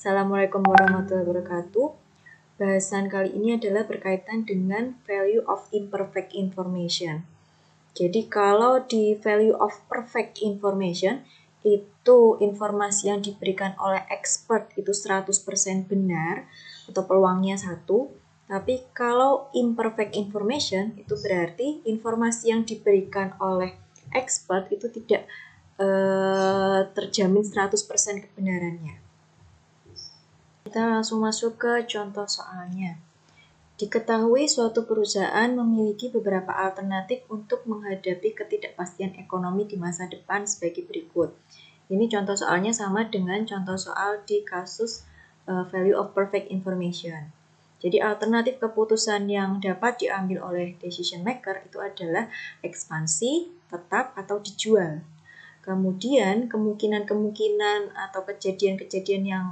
Assalamualaikum warahmatullahi wabarakatuh. Bahasan kali ini adalah berkaitan dengan value of imperfect information. Jadi kalau di value of perfect information, itu informasi yang diberikan oleh expert itu 100% benar atau peluangnya 1. Tapi kalau imperfect information itu berarti informasi yang diberikan oleh expert itu tidak terjamin 100% kebenarannya. Kita langsung masuk ke contoh soalnya. Diketahui suatu perusahaan memiliki beberapa alternatif untuk menghadapi ketidakpastian ekonomi di masa depan sebagai berikut. Ini contoh soalnya sama dengan contoh soal di kasus value of perfect information. Jadi alternatif keputusan yang dapat diambil oleh decision maker itu adalah ekspansi, tetap, atau dijual. Kemudian kemungkinan-kemungkinan atau kejadian-kejadian yang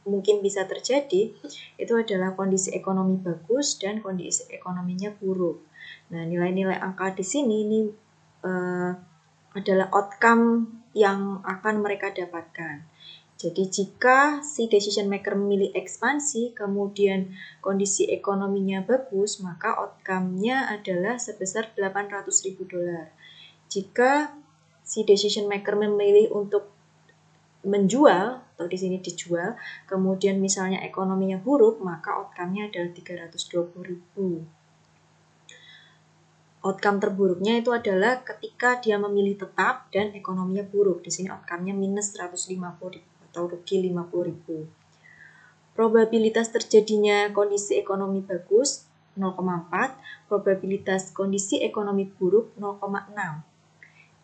mungkin bisa terjadi itu adalah kondisi ekonomi bagus dan kondisi ekonominya buruk. Nah, nilai-nilai angka di sini ini adalah outcome yang akan mereka dapatkan. Jadi jika si decision maker memilih ekspansi, kemudian kondisi ekonominya bagus, maka outcome-nya adalah sebesar $800.000. Jika si decision maker memilih untuk menjual atau di sini dijual, kemudian misalnya ekonominya buruk, maka outcome-nya adalah 320.000. Outcome terburuknya itu adalah ketika dia memilih tetap dan ekonominya buruk. Di sini outcome-nya minus 150.000 atau rugi 50.000. Probabilitas terjadinya kondisi ekonomi bagus 0,4, probabilitas kondisi ekonomi buruk 0,6.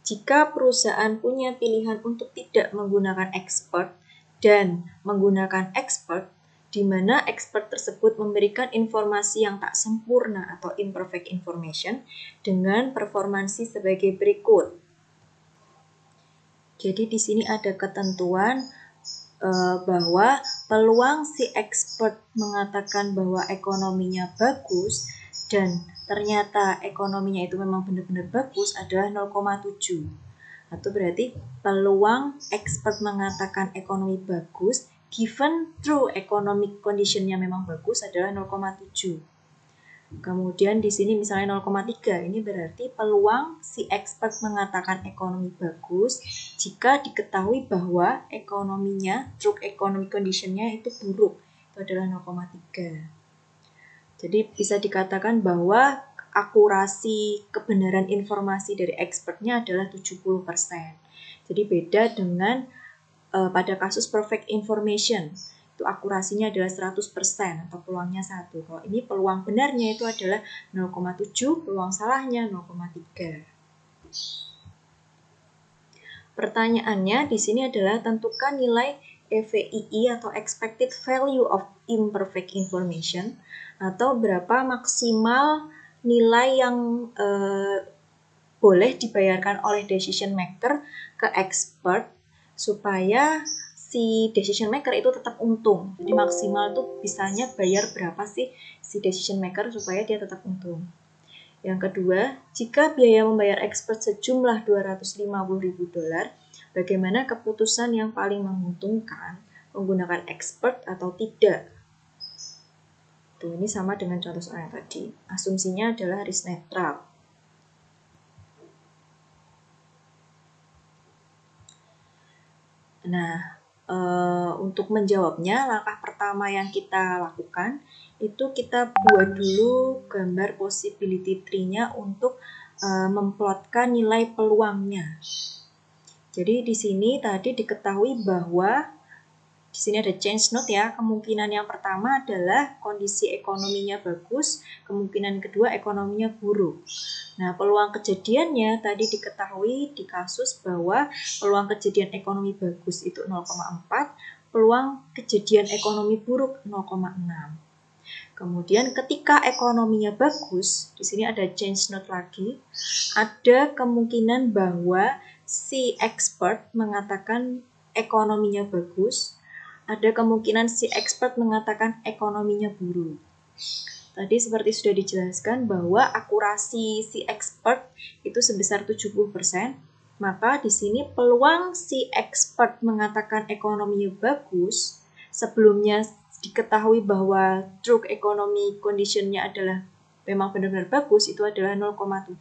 Jika perusahaan punya pilihan untuk tidak menggunakan expert dan menggunakan expert, di mana expert tersebut memberikan informasi yang tak sempurna atau imperfect information dengan performansi sebagai berikut. Jadi di sini ada ketentuan bahwa peluang si expert mengatakan bahwa ekonominya bagus dan ternyata ekonominya itu memang benar-benar bagus adalah 0,7. Atau berarti peluang expert mengatakan ekonomi bagus given true economic condition-nya memang bagus adalah 0,7. Kemudian di sini misalnya 0,3, ini berarti peluang si expert mengatakan ekonomi bagus jika diketahui bahwa ekonominya, true economic condition-nya itu buruk, itu adalah 0,3. Jadi bisa dikatakan bahwa akurasi kebenaran informasi dari expertnya adalah 70%. Jadi beda dengan pada kasus perfect information. Itu akurasinya adalah 100% atau peluangnya 1. Kalau ini peluang benarnya itu adalah 0,7, peluang salahnya 0,3. Pertanyaannya di sini adalah tentukan nilai EVII atau expected value of imperfect information atau berapa maksimal nilai yang boleh dibayarkan oleh decision maker ke expert supaya si decision maker itu tetap untung. Jadi maksimal tuh bisanya bayar berapa sih si decision maker supaya dia tetap untung. Yang kedua, jika biaya membayar expert sejumlah $250.000, bagaimana keputusan yang paling menguntungkan, menggunakan expert atau tidak? Tuh, ini sama dengan contoh soal yang tadi. Asumsinya adalah risk netral. Nah, untuk menjawabnya, langkah pertama yang kita lakukan itu kita buat dulu gambar possibility tree-nya untuk memplotkan nilai peluangnya. Jadi di sini tadi diketahui bahwa di sini ada change note ya. Kemungkinan yang pertama adalah kondisi ekonominya bagus, kemungkinan kedua ekonominya buruk. Nah, peluang kejadiannya tadi diketahui di kasus bahwa peluang kejadian ekonomi bagus itu 0,4, peluang kejadian ekonomi buruk 0,6. Kemudian ketika ekonominya bagus, di sini ada change note lagi, ada kemungkinan bahwa si expert mengatakan ekonominya bagus, ada kemungkinan si expert mengatakan ekonominya buruk. Tadi seperti sudah dijelaskan bahwa akurasi si expert itu sebesar 70%, Maka di sini peluang si expert mengatakan ekonominya bagus, sebelumnya diketahui bahwa true economy condition-nya adalah memang benar-benar bagus, itu adalah 0,7.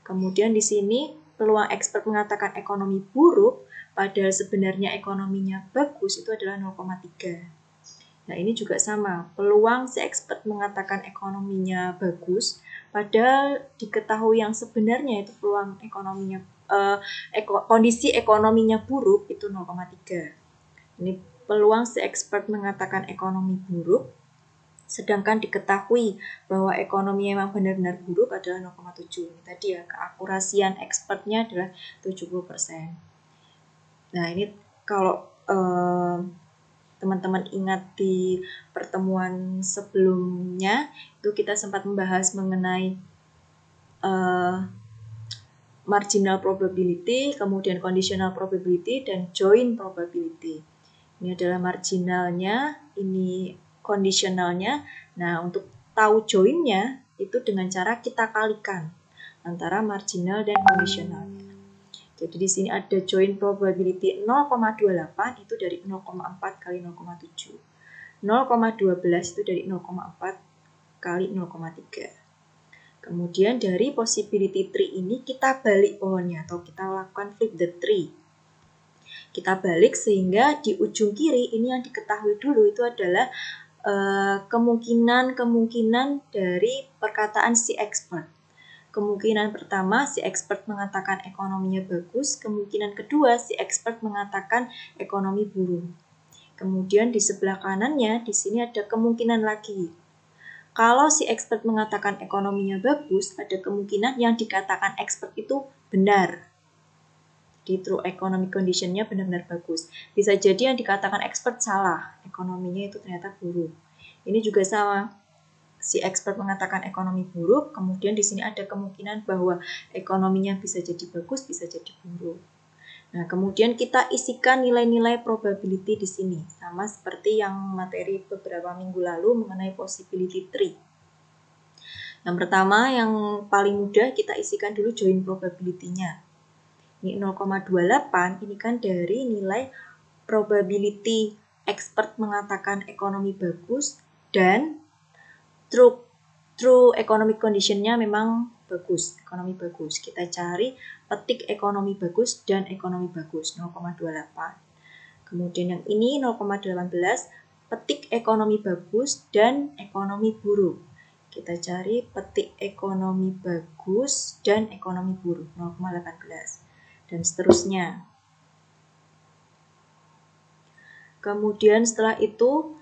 Kemudian di sini peluang expert mengatakan ekonomi buruk, padahal sebenarnya ekonominya bagus, itu adalah 0,3. Nah, ini juga sama. Peluang si expert mengatakan ekonominya bagus, padahal diketahui yang sebenarnya itu peluang ekonominya kondisi ekonominya buruk itu 0,3. Ini peluang si expert mengatakan ekonomi buruk, sedangkan diketahui bahwa ekonomi memang benar-benar buruk adalah 0,7. Tadi ya, keakurasian expertnya adalah 70%. Nah, ini kalau teman-teman ingat di pertemuan sebelumnya, itu kita sempat membahas mengenai marginal probability, kemudian conditional probability, dan joint probability. Ini adalah marginalnya, ini conditionalnya. Nah, untuk tahu joinnya, itu dengan cara kita kalikan antara marginal dan conditionalnya. Jadi di sini ada joint probability 0,28 itu dari 0,4 kali 0,7. 0,12 itu dari 0,4 kali 0,3. Kemudian dari possibility tree ini kita balik pohonnya atau kita lakukan flip the tree. Kita balik sehingga di ujung kiri ini yang diketahui dulu itu adalah kemungkinan dari perkataan si expert. Kemungkinan pertama si expert mengatakan ekonominya bagus, kemungkinan kedua si expert mengatakan ekonomi buruk. Kemudian di sebelah kanannya di sini ada kemungkinan lagi. Kalau si expert mengatakan ekonominya bagus, ada kemungkinan yang dikatakan expert itu benar. Di true economic condition-nya benar-benar bagus. Bisa jadi yang dikatakan expert salah, ekonominya itu ternyata buruk. Ini juga sama. Si expert mengatakan ekonomi buruk, kemudian di sini ada kemungkinan bahwa ekonominya bisa jadi bagus, bisa jadi buruk. Nah, kemudian kita isikan nilai-nilai probability di sini, sama seperti yang materi beberapa minggu lalu mengenai possibility tree. Yang pertama, yang paling mudah kita isikan dulu joint probability-nya. Ini 0,28, ini kan dari nilai probability expert mengatakan ekonomi bagus dan true economic condition-nya memang bagus, ekonomi bagus. Kita cari petik ekonomi bagus dan ekonomi bagus 0,28. Kemudian yang ini 0,18 petik ekonomi bagus dan ekonomi buruk. Kita cari petik ekonomi bagus dan ekonomi buruk 0,18 dan seterusnya. Kemudian setelah itu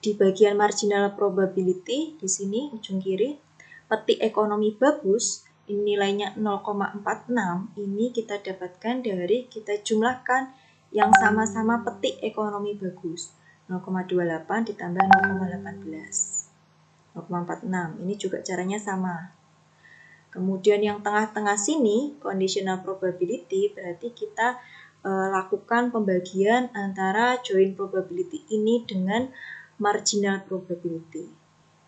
di bagian marginal probability di sini ujung kiri petik ekonomi bagus ini nilainya 0,46 ini kita dapatkan dari kita jumlahkan yang sama-sama petik ekonomi bagus 0,28 ditambah 0,18 0,46 ini juga caranya sama. Kemudian yang tengah-tengah sini conditional probability berarti kita lakukan pembagian antara joint probability ini dengan marginal probability.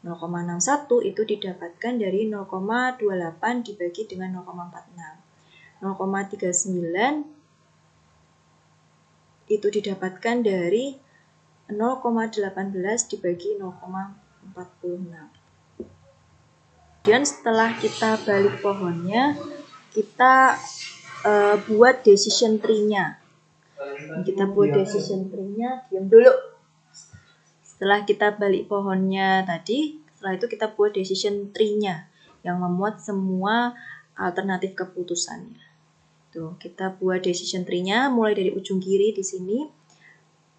0,61 itu didapatkan dari 0,28 dibagi dengan 0,46. 0,39 itu didapatkan dari 0,18 dibagi 0,46. Kemudian setelah kita balik pohonnya, kita buat decision tree-nya. Kita buat decision tree-nya, diam dulu. Setelah kita balik pohonnya tadi, setelah itu kita buat decision tree-nya yang memuat semua alternatif keputusannya. Tuh, kita buat decision tree-nya mulai dari ujung kiri di sini.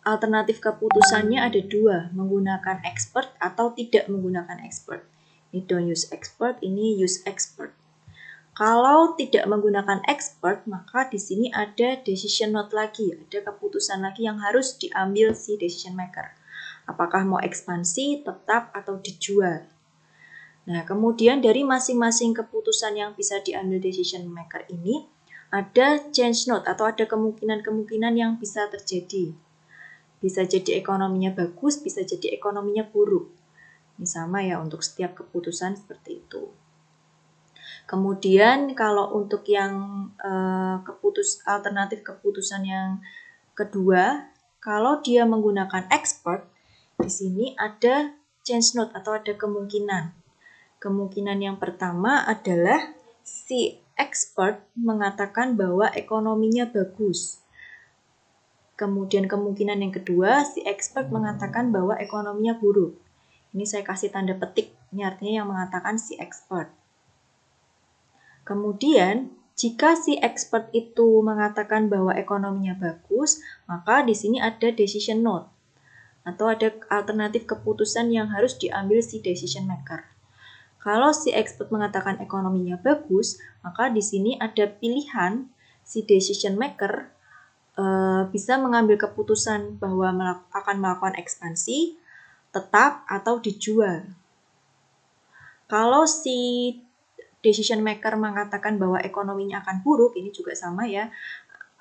Alternatif keputusannya ada dua, menggunakan expert atau tidak menggunakan expert. Ini don't use expert, ini use expert. Kalau tidak menggunakan expert, maka di sini ada decision note lagi, ada keputusan lagi yang harus diambil si decision maker. Apakah mau ekspansi, tetap, atau dijual. Nah, kemudian dari masing-masing keputusan yang bisa diambil decision maker ini, ada change note atau ada kemungkinan-kemungkinan yang bisa terjadi. Bisa jadi ekonominya bagus, bisa jadi ekonominya buruk. Ini sama ya untuk setiap keputusan seperti itu. Kemudian kalau untuk yang alternatif keputusan yang kedua, kalau dia menggunakan expert, di sini ada chance note atau ada kemungkinan. Kemungkinan yang pertama adalah si expert mengatakan bahwa ekonominya bagus. Kemudian kemungkinan yang kedua, si expert mengatakan bahwa ekonominya buruk. Ini saya kasih tanda petik, ini artinya yang mengatakan si expert. Kemudian, jika si expert itu mengatakan bahwa ekonominya bagus, maka di sini ada decision note atau ada alternatif keputusan yang harus diambil si decision maker. Kalau si expert mengatakan ekonominya bagus, maka di sini ada pilihan si decision maker bisa mengambil keputusan bahwa akan melakukan ekspansi, tetap atau dijual. Kalau si decision maker mengatakan bahwa ekonominya akan buruk, ini juga sama ya.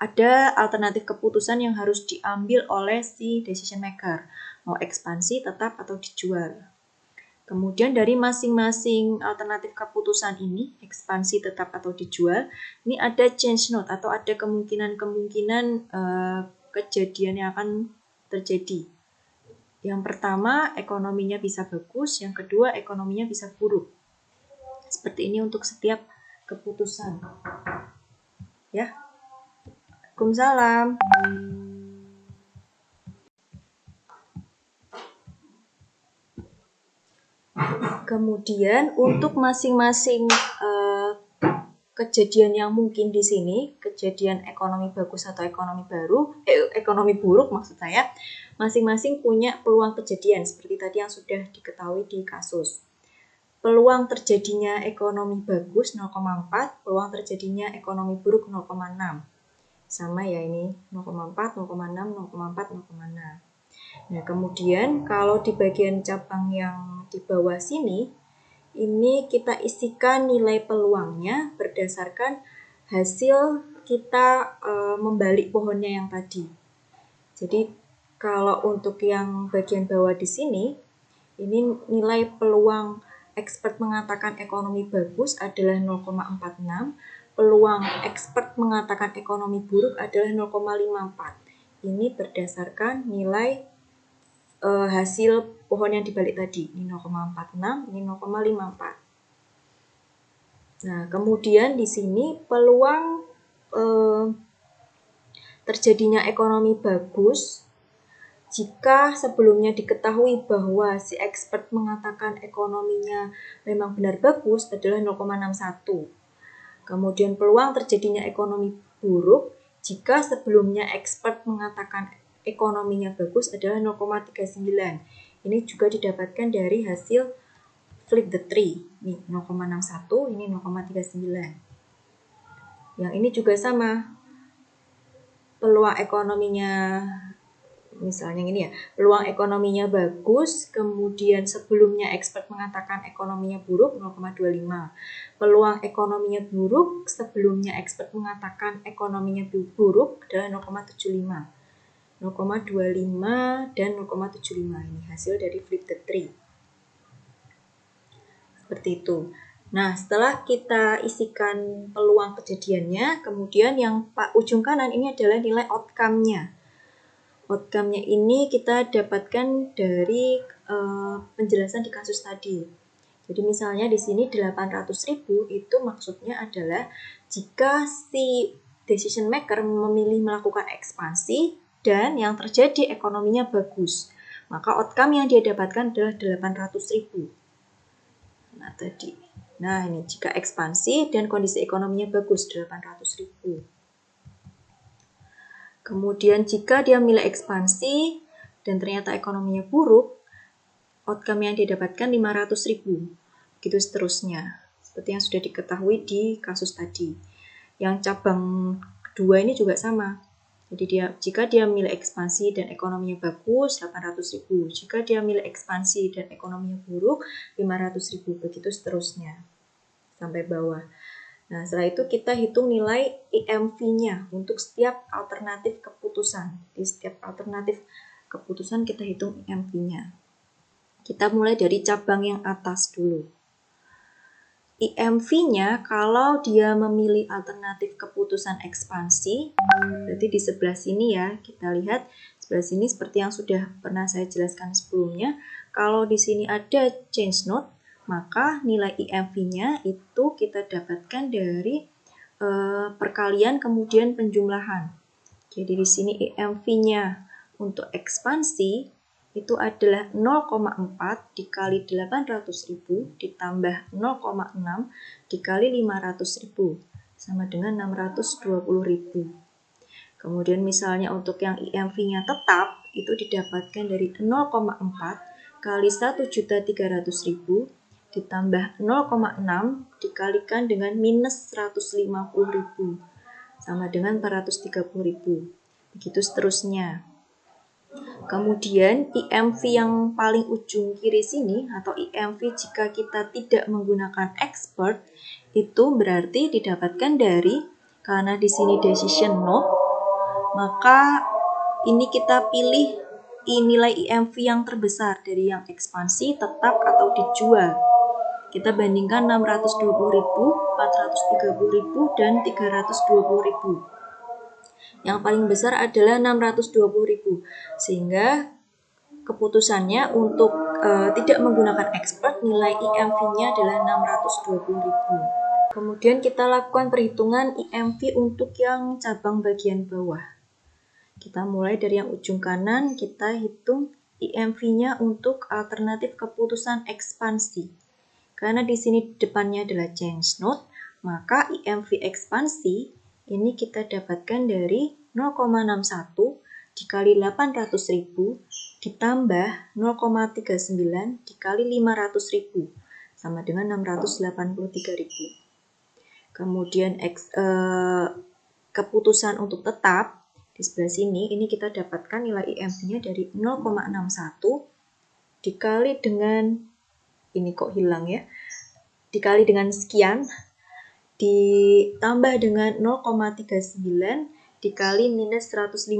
Ada alternatif keputusan yang harus diambil oleh si decision maker. Mau ekspansi, tetap, atau dijual. Kemudian dari masing-masing alternatif keputusan ini, ekspansi, tetap, atau dijual, ini ada change note atau ada kemungkinan-kemungkinan kejadian yang akan terjadi. Yang pertama, ekonominya bisa bagus. Yang kedua, ekonominya bisa buruk. Seperti ini untuk setiap keputusan. Ya. Waalaikumsalam. Kemudian untuk masing-masing kejadian yang mungkin di sini, kejadian ekonomi bagus atau ekonomi buruk maksud saya, masing-masing punya peluang kejadian seperti tadi yang sudah diketahui di kasus. Peluang terjadinya ekonomi bagus 0,4, peluang terjadinya ekonomi buruk 0,6. Sama ya ini, 0,4, 0,6, 0,4, 0,6. Nah, kemudian kalau di bagian cabang yang di bawah sini, ini kita isikan nilai peluangnya berdasarkan hasil kita membalik pohonnya yang tadi. Jadi, kalau untuk yang bagian bawah di sini, ini nilai peluang expert mengatakan ekonomi bagus adalah 0,46, peluang expert mengatakan ekonomi buruk adalah 0,54. Ini berdasarkan nilai hasil pohon yang dibalik tadi. Ini 0,46, ini 0,54. Nah, kemudian di sini peluang terjadinya ekonomi bagus jika sebelumnya diketahui bahwa si expert mengatakan ekonominya memang benar bagus adalah 0,61. Kemudian peluang terjadinya ekonomi buruk jika sebelumnya expert mengatakan ekonominya bagus adalah 0,39. Ini juga didapatkan dari hasil flip the tree. Ini 0,61, ini 0,39. Yang ini juga sama. Peluang ekonominya misalnya ini ya, peluang ekonominya bagus, kemudian sebelumnya expert mengatakan ekonominya buruk 0,25. Peluang ekonominya buruk, sebelumnya expert mengatakan ekonominya buruk adalah 0,75. 0,25 dan 0,75 ini hasil dari flip the tree. Seperti itu. Nah, setelah kita isikan peluang kejadiannya, kemudian yang ujung kanan ini adalah nilai outcome-nya. Outcome-nya ini kita dapatkan dari penjelasan di kasus tadi. Jadi misalnya di sini 800.000 itu maksudnya adalah jika si decision maker memilih melakukan ekspansi dan yang terjadi ekonominya bagus, maka outcome yang dia dapatkan adalah 800.000. Nah tadi. Nah ini jika ekspansi dan kondisi ekonominya bagus 800.000. Kemudian jika dia milih ekspansi dan ternyata ekonominya buruk, outcome yang didapatkan 500.000. Gitu seterusnya. Seperti yang sudah diketahui di kasus tadi. Yang cabang kedua ini juga sama. Jadi jika dia milih ekspansi dan ekonominya bagus, 800.000. Jika dia milih ekspansi dan ekonominya buruk, 500.000. Begitu seterusnya. Sampai bawah. Nah, setelah itu kita hitung nilai EMV-nya untuk setiap alternatif keputusan. Di setiap alternatif keputusan kita hitung EMV-nya. Kita mulai dari cabang yang atas dulu. IMV-nya kalau dia memilih alternatif keputusan ekspansi, berarti di sebelah sini ya, kita lihat sebelah sini seperti yang sudah pernah saya jelaskan sebelumnya, kalau di sini ada change note, maka nilai IMV-nya itu kita dapatkan dari perkalian kemudian penjumlahan. Jadi di sini IMV-nya untuk ekspansi itu adalah 0,4 dikali 800.000 ditambah 0,6 dikali 500.000 sama dengan 620.000. Kemudian misalnya untuk yang IMV-nya tetap itu didapatkan dari 0,4 kali 1.300.000 ditambah 0,6 dikalikan dengan minus 150.000 sama dengan 430.000. Begitu seterusnya. Kemudian IMV yang paling ujung kiri sini atau IMV jika kita tidak menggunakan expert itu berarti didapatkan dari, karena di sini decision note, maka ini kita pilih nilai IMV yang terbesar dari yang ekspansi, tetap atau dijual. Kita bandingkan 620.000, 430.000 dan 320.000. Yang paling besar adalah 620.000, sehingga keputusannya untuk tidak menggunakan expert, nilai IMV-nya adalah 620.000. Kemudian kita lakukan perhitungan IMV untuk yang cabang bagian bawah. Kita mulai dari yang ujung kanan, kita hitung IMV-nya untuk alternatif keputusan ekspansi. Karena di sini depannya adalah change note, maka IMV ekspansi ini kita dapatkan dari 0,61 dikali 800.000 ditambah 0,39 dikali 500.000 sama dengan 683.000. Kemudian keputusan untuk tetap di sebelah sini, ini kita dapatkan nilai IMV-nya dari 0,61 dikali dengan, ini kok hilang ya, dikali dengan sekian ditambah dengan 0,39 dikali minus 150.000.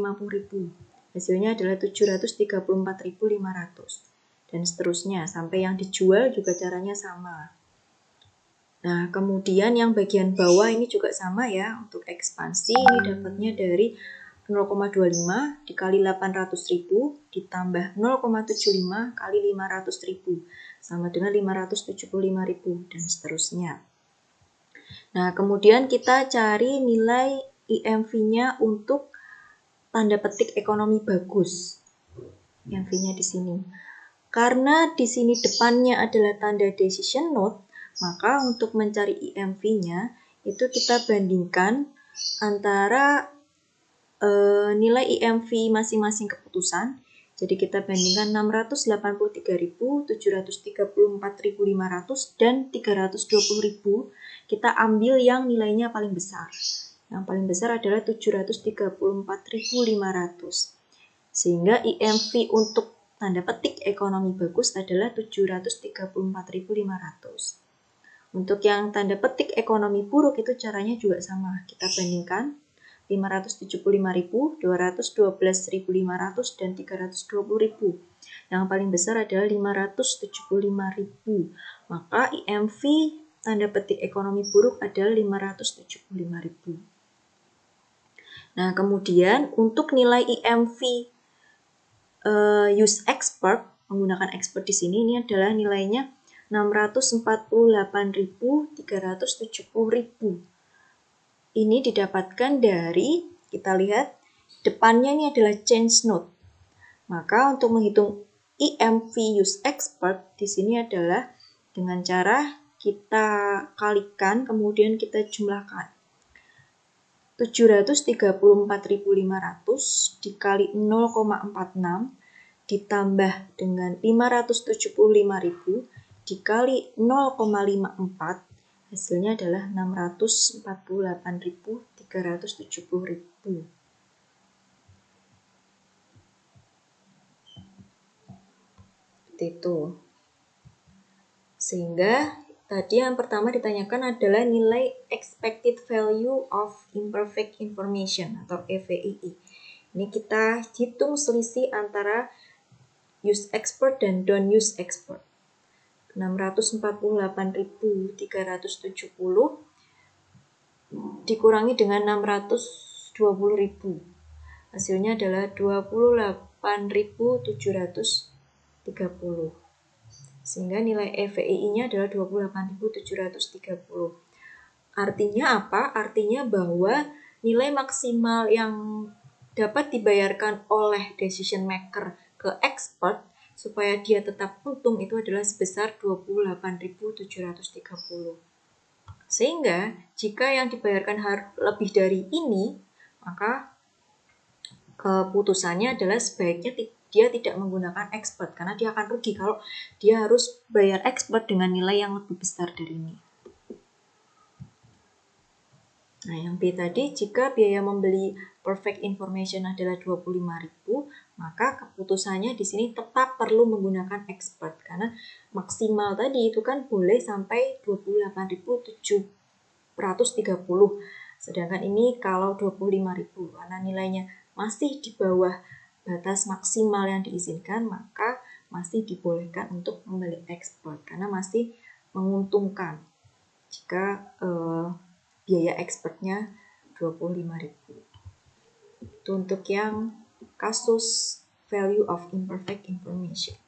Hasilnya adalah 734.500. Dan seterusnya, sampai yang dijual juga caranya sama. Nah, kemudian yang bagian bawah ini juga sama ya. Untuk ekspansi ini dapatnya dari 0,25 dikali 800.000 ditambah 0,75 kali 500.000 sama dengan 575.000 dan seterusnya. Nah, kemudian kita cari nilai IMV-nya untuk tanda petik ekonomi bagus. IMV-nya di sini. Karena di sini depannya adalah tanda decision note, maka untuk mencari IMV-nya itu kita bandingkan antara nilai IMV masing-masing keputusan. Jadi kita bandingkan 683.000, 734.500 dan 320.000. Kita ambil yang nilainya paling besar. Yang paling besar adalah 734.500. Sehingga IMV untuk tanda petik ekonomi bagus adalah 734.500. Untuk yang tanda petik ekonomi buruk itu caranya juga sama. Kita bandingkan 575.000, 212.500 dan 320.000. Yang paling besar adalah 575.000. Maka IMV tanda petik ekonomi buruk adalah 575.000. Nah, kemudian untuk nilai IMV use expert, menggunakan expert di sini, ini adalah nilainya 648.370.000. Ini didapatkan dari, kita lihat, depannya ini adalah change note. Maka untuk menghitung IMV use expert di sini adalah dengan cara kita kalikan, kemudian kita jumlahkan. 734.500 dikali 0,46 ditambah dengan 575.000 dikali 0,54, hasilnya adalah 648.370.000. Seperti itu. Sehingga tadi yang pertama ditanyakan adalah nilai expected value of imperfect information atau EVII. Ini kita hitung selisih antara use expert dan don't use expert. 648.370 dikurangi dengan 620.000. Hasilnya adalah 28.730. Sehingga nilai EVII-nya adalah 28.730. Artinya apa? Artinya bahwa nilai maksimal yang dapat dibayarkan oleh decision maker ke expert supaya dia tetap untung itu adalah sebesar 28.730. Sehingga jika yang dibayarkan lebih dari ini, maka keputusannya adalah sebaiknya dia tidak menggunakan expert karena dia akan rugi kalau dia harus bayar expert dengan nilai yang lebih besar dari ini. Nah, yang B tadi, jika biaya membeli perfect information adalah 25.000, maka keputusannya di sini tetap perlu menggunakan expert karena maksimal tadi itu kan boleh sampai 28.730. Sedangkan ini kalau 25.000 karena nilainya masih di bawah batas maksimal yang diizinkan, maka masih dibolehkan untuk membeli expert karena masih menguntungkan jika biaya expertnya 25.000. Itu untuk yang kasus value of imperfect information.